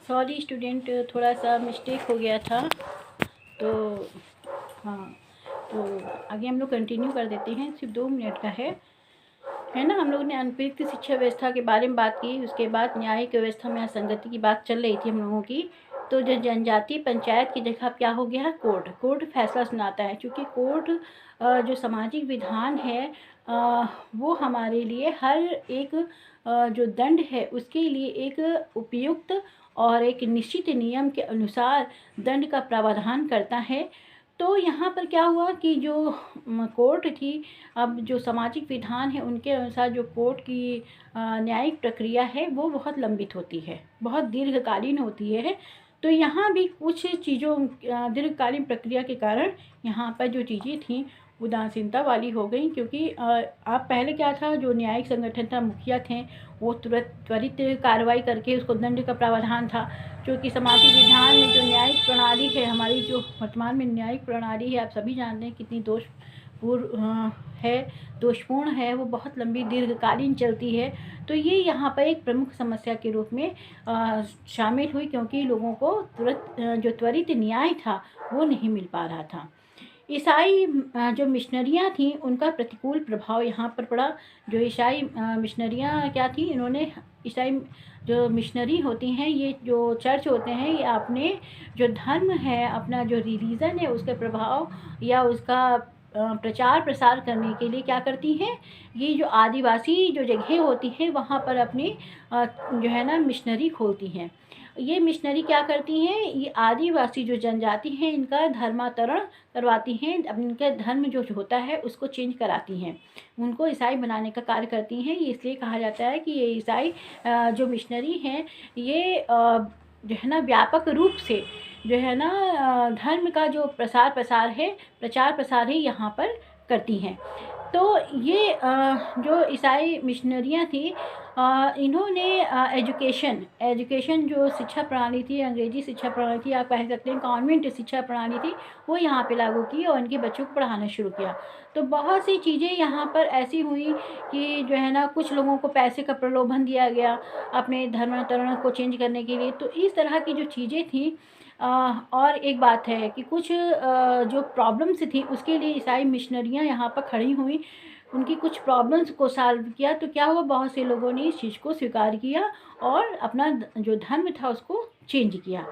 Sorry student, थोड़ा सा mistake हो गया था। तो हाँ, तो आगे हम लोग कंटिन्यू कर देते हैं। सिर्फ 2 मिनट का है ना। हम लोग ने अनभिज्ञ शिक्षा व्यवस्था के बारे में बात की, उसके बाद न्यायिक व्यवस्था में असंगति की बात चल रही थी हम लोगों की। तो जो जनजातीय पंचायत की जगह क्या हो गया है, कोर्ट फैसला सुनाता है। क्योंकि कोर्ट जो सामाजिक विधान है वो हमारे लिए हर एक जो दंड है उसके लिए एक उपयुक्त और एक निश्चित नियम के अनुसार दंड का प्रावधान करता है। तो यहाँ पर क्या हुआ कि जो कोर्ट थी, अब जो सामाजिक विधान है उनके अनुसार जो कोर्ट की न्यायिक प्रक्रिया है वो बहुत लंबित होती है, बहुत दीर्घकालीन होती है। तो यहाँ भी कुछ चीज़ों दीर्घकालीन प्रक्रिया के कारण यहाँ पर जो चीज़ें थीं उदासीनता वाली हो गई। क्योंकि आप पहले क्या था, जो न्यायिक संगठन था, मुखिया थे, वो त्वरित कार्रवाई करके उसको दंड का प्रावधान था। क्योंकि सामाजिक विधान में जो न्यायिक प्रणाली है, हमारी जो वर्तमान में न्यायिक प्रणाली है, आप सभी जानते हैं कितनी दोषपूर्ण है, वो बहुत लंबी दीर्घकालीन चलती है। तो ये यहाँ पर एक प्रमुख समस्या के रूप में शामिल हुई। क्योंकि लोगों को जो त्वरित न्याय था वो नहीं मिल पा रहा था। ईसाई जो मिशनरियाँ थीं उनका प्रतिकूल प्रभाव यहाँ पर पड़ा। जो ईसाई मिशनरियाँ क्या थी, इन्होंने ईसाई जो मिशनरी होती हैं, ये जो चर्च होते हैं, ये अपने जो धर्म है, अपना जो रिलीजन है, उसके प्रभाव या उसका प्रचार प्रसार करने के लिए क्या करती हैं, ये जो आदिवासी जो जगह होती है वहाँ पर अपनी जो है ना मिशनरी खोलती हैं। ये मिशनरी क्या करती हैं, ये आदिवासी जो जनजाति हैं इनका धर्मांतरण करवाती हैं, अब इनका धर्म जो होता है उसको चेंज कराती हैं, उनको ईसाई बनाने का कार्य करती हैं। ये इसलिए कहा जाता है कि ये ईसाई जो मिशनरी हैं ये जो है ना व्यापक रूप से जो है ना धर्म का जो प्रचार प्रसार है यहाँ पर करती हैं। तो ये जो ईसाई मिशनरियाँ थी इन्होंने एजुकेशन जो शिक्षा प्रणाली थी, अंग्रेजी शिक्षा प्रणाली थी, आप कह सकते हैं कॉन्वेंट शिक्षा प्रणाली थी, वो यहाँ पे लागू की और उनके बच्चों को पढ़ाना शुरू किया। तो बहुत सी चीज़ें यहाँ पर ऐसी हुई कि जो है ना कुछ लोगों को पैसे का प्रलोभन दिया गया अपने धर्मांतरण को चेंज करने के लिए। तो इस तरह की जो चीज़ें थी और एक बात है कि कुछ जो प्रॉब्लम्स थी उसके लिए ईसाई मिशनरियाँ यहाँ पर खड़ी हुई, उनकी कुछ प्रॉब्लम्स को सॉल्व किया। तो क्या हुआ, बहुत से लोगों ने इस चीज़ को स्वीकार किया और अपना जो धर्म था उसको चेंज किया।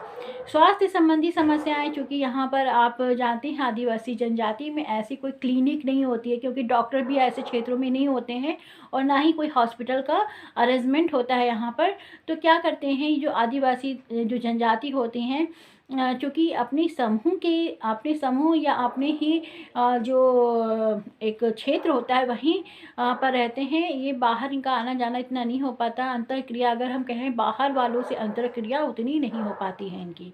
स्वास्थ्य संबंधी समस्याएं, चूँकि यहाँ पर आप जानते हैं आदिवासी जनजाति में ऐसी कोई क्लिनिक नहीं होती है, क्योंकि डॉक्टर भी ऐसे क्षेत्रों में नहीं होते हैं और ना ही कोई हॉस्पिटल का अरेंजमेंट होता है यहाँ पर। तो क्या करते हैं, जो आदिवासी जो जनजाति होती हैं, चूँकि अपने समूह या अपने ही जो एक क्षेत्र होता है वहीं पर रहते हैं, ये बाहर इनका आना जाना इतना नहीं हो पाता। अंतरक्रिया अगर हम कहें, बाहर वालों से अंतरक्रिया उतनी नहीं हो पाती है इनकी।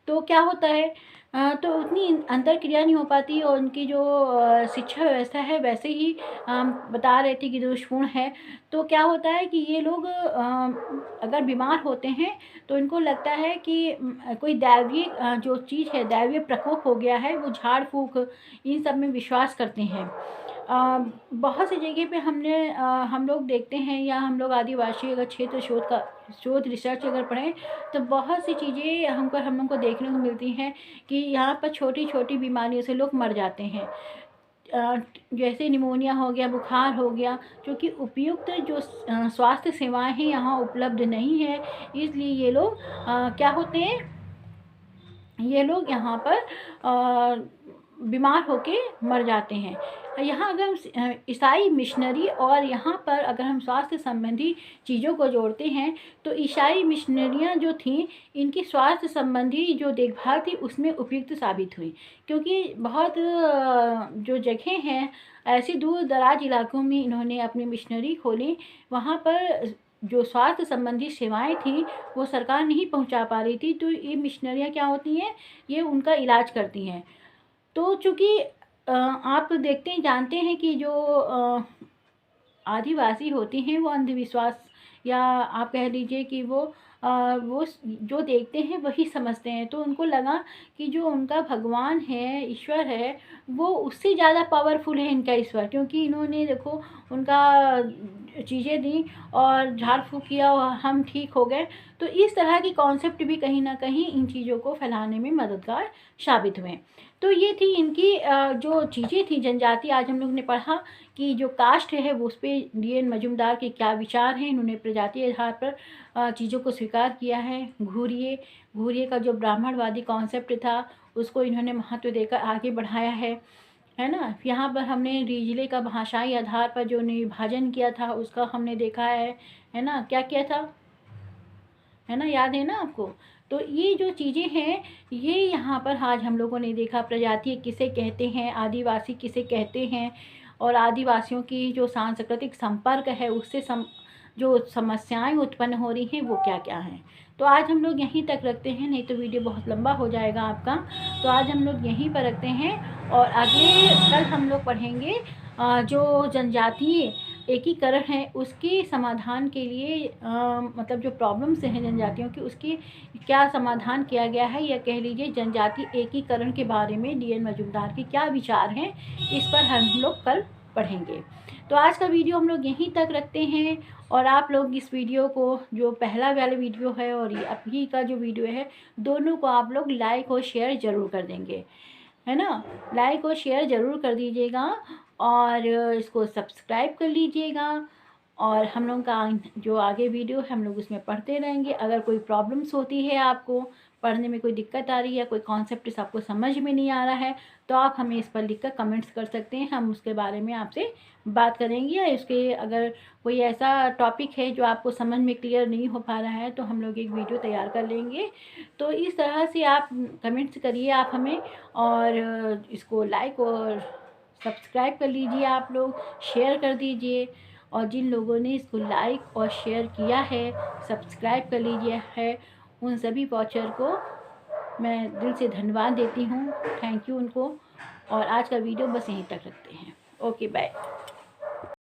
तो क्या होता है, तो उतनी अंतरक्रिया नहीं हो पाती और उनकी जो शिक्षा व्यवस्था है वैसे ही बता रहे थे कि दोषपूर्ण है। तो क्या होता है कि ये लोग अगर बीमार होते हैं तो इनको लगता है कि कोई दैवीय जो चीज़ है, दैवीय प्रकोप हो गया है, वो झाड़ फूँक इन सब में विश्वास करते हैं। बहुत सी जगह पे हम लोग देखते हैं, या हम लोग आदिवासी अगर क्षेत्र शोध रिसर्च अगर पढ़ें तो बहुत सी चीज़ें हम लोग को देखने को मिलती हैं कि यहाँ पर छोटी छोटी बीमारियों से लोग मर जाते हैं। जैसे निमोनिया हो गया, बुखार हो गया, क्योंकि उपयुक्त जो स्वास्थ्य सेवाएं हैं यहाँ उपलब्ध नहीं है, इसलिए ये लोग क्या होते हैं, ये लोग यहाँ पर बीमार होके मर जाते हैं। यहाँ अगर हम ईसाई मिशनरी और यहाँ पर अगर हम स्वास्थ्य संबंधी चीज़ों को जोड़ते हैं तो ईसाई मिशनरियाँ जो थीं इनकी स्वास्थ्य संबंधी जो देखभाल थी उसमें उपयुक्त साबित हुई। क्योंकि बहुत जो जगह हैं ऐसी दूर दराज इलाकों में इन्होंने अपनी मिशनरी खोली, वहाँ पर जो स्वास्थ्य संबंधी सेवाएं थी वो सरकार नहीं पहुंचा पा रही थी। तो ये मिशनरियाँ क्या होती हैं, ये उनका इलाज करती हैं। तो चूँकि आप जानते हैं कि जो आदिवासी होती हैं वो अंधविश्वास, या आप कह लीजिए कि वो जो देखते हैं वही समझते हैं। तो उनको लगा कि जो उनका भगवान है, ईश्वर है, वो उससे ज़्यादा पावरफुल है इनका ईश्वर। क्योंकि इन्होंने देखो उनका चीज़ें दी और झाड़ फूँक किया और हम ठीक हो गए। तो इस तरह की कॉन्सेप्ट भी कहीं ना कहीं इन चीज़ों को फैलाने में मददगार साबित हुए। तो ये थी इनकी जो चीज़ें थी जनजाति। आज हम लोग ने पढ़ा कि जो कास्ट है वो उस पर DN मजूमदार के क्या विचार हैं। इन्होंने प्रजाति आधार पर चीज़ों को स्वीकार किया है। घूरिए का जो ब्राह्मणवादी कॉन्सेप्ट था उसको इन्होंने महत्व देकर आगे बढ़ाया है ना। यहाँ पर हमने रिजले का भाषाई आधार पर जो विभाजन किया था उसका हमने देखा है ना, क्या किया था, है ना, याद है ना आपको। तो ये जो चीज़ें हैं ये यहाँ पर आज हम लोगों ने देखा। प्रजाति किसे कहते हैं, आदिवासी किसे कहते हैं, और आदिवासियों की जो सांस्कृतिक संपर्क है उससे जो समस्याएं उत्पन्न हो रही हैं वो क्या क्या हैं। तो आज हम लोग यहीं तक रखते हैं, नहीं तो वीडियो बहुत लंबा हो जाएगा आपका। तो आज हम लोग यहीं पर रखते हैं और कल हम लोग पढ़ेंगे जो जनजातीय एकीकरण है उसके समाधान के लिए मतलब जो प्रॉब्लम्स हैं जनजातियों की उसकी क्या समाधान किया गया है, या कह लीजिए जनजाति एकीकरण के बारे में DN मजूमदार के क्या विचार हैं, इस पर हम लोग कल पढ़ेंगे। तो आज का वीडियो हम लोग यहीं तक रखते हैं और आप लोग इस वीडियो को, जो पहला वाला वीडियो है और ये अभी का जो वीडियो है, दोनों को आप लोग लाइक और शेयर ज़रूर कर देंगे, है ना। लाइक और शेयर ज़रूर कर दीजिएगा और इसको सब्सक्राइब कर लीजिएगा। और हम लोग का जो आगे वीडियो है हम लोग उसमें पढ़ते रहेंगे। अगर कोई प्रॉब्लम्स होती है, आपको पढ़ने में कोई दिक्कत आ रही है, कोई कॉन्सेप्ट आपको समझ में नहीं आ रहा है, तो आप हमें इस पर लिखकर कमेंट्स कर सकते हैं। हम उसके बारे में आपसे बात करेंगे, या इसके अगर कोई ऐसा टॉपिक है जो आपको समझ में क्लियर नहीं हो पा रहा है तो हम लोग एक वीडियो तैयार कर लेंगे। तो इस तरह से आप कमेंट्स करिए आप हमें, और इसको लाइक और सब्सक्राइब कर लीजिए, आप लोग शेयर कर दीजिए। और जिन लोगों ने इसको लाइक और शेयर किया है, सब्सक्राइब कर लीजिए है, उन सभी वॉचर को मैं दिल से धन्यवाद देती हूँ। थैंक यू उनको। और आज का वीडियो बस यहीं तक रखते हैं। Okay bye.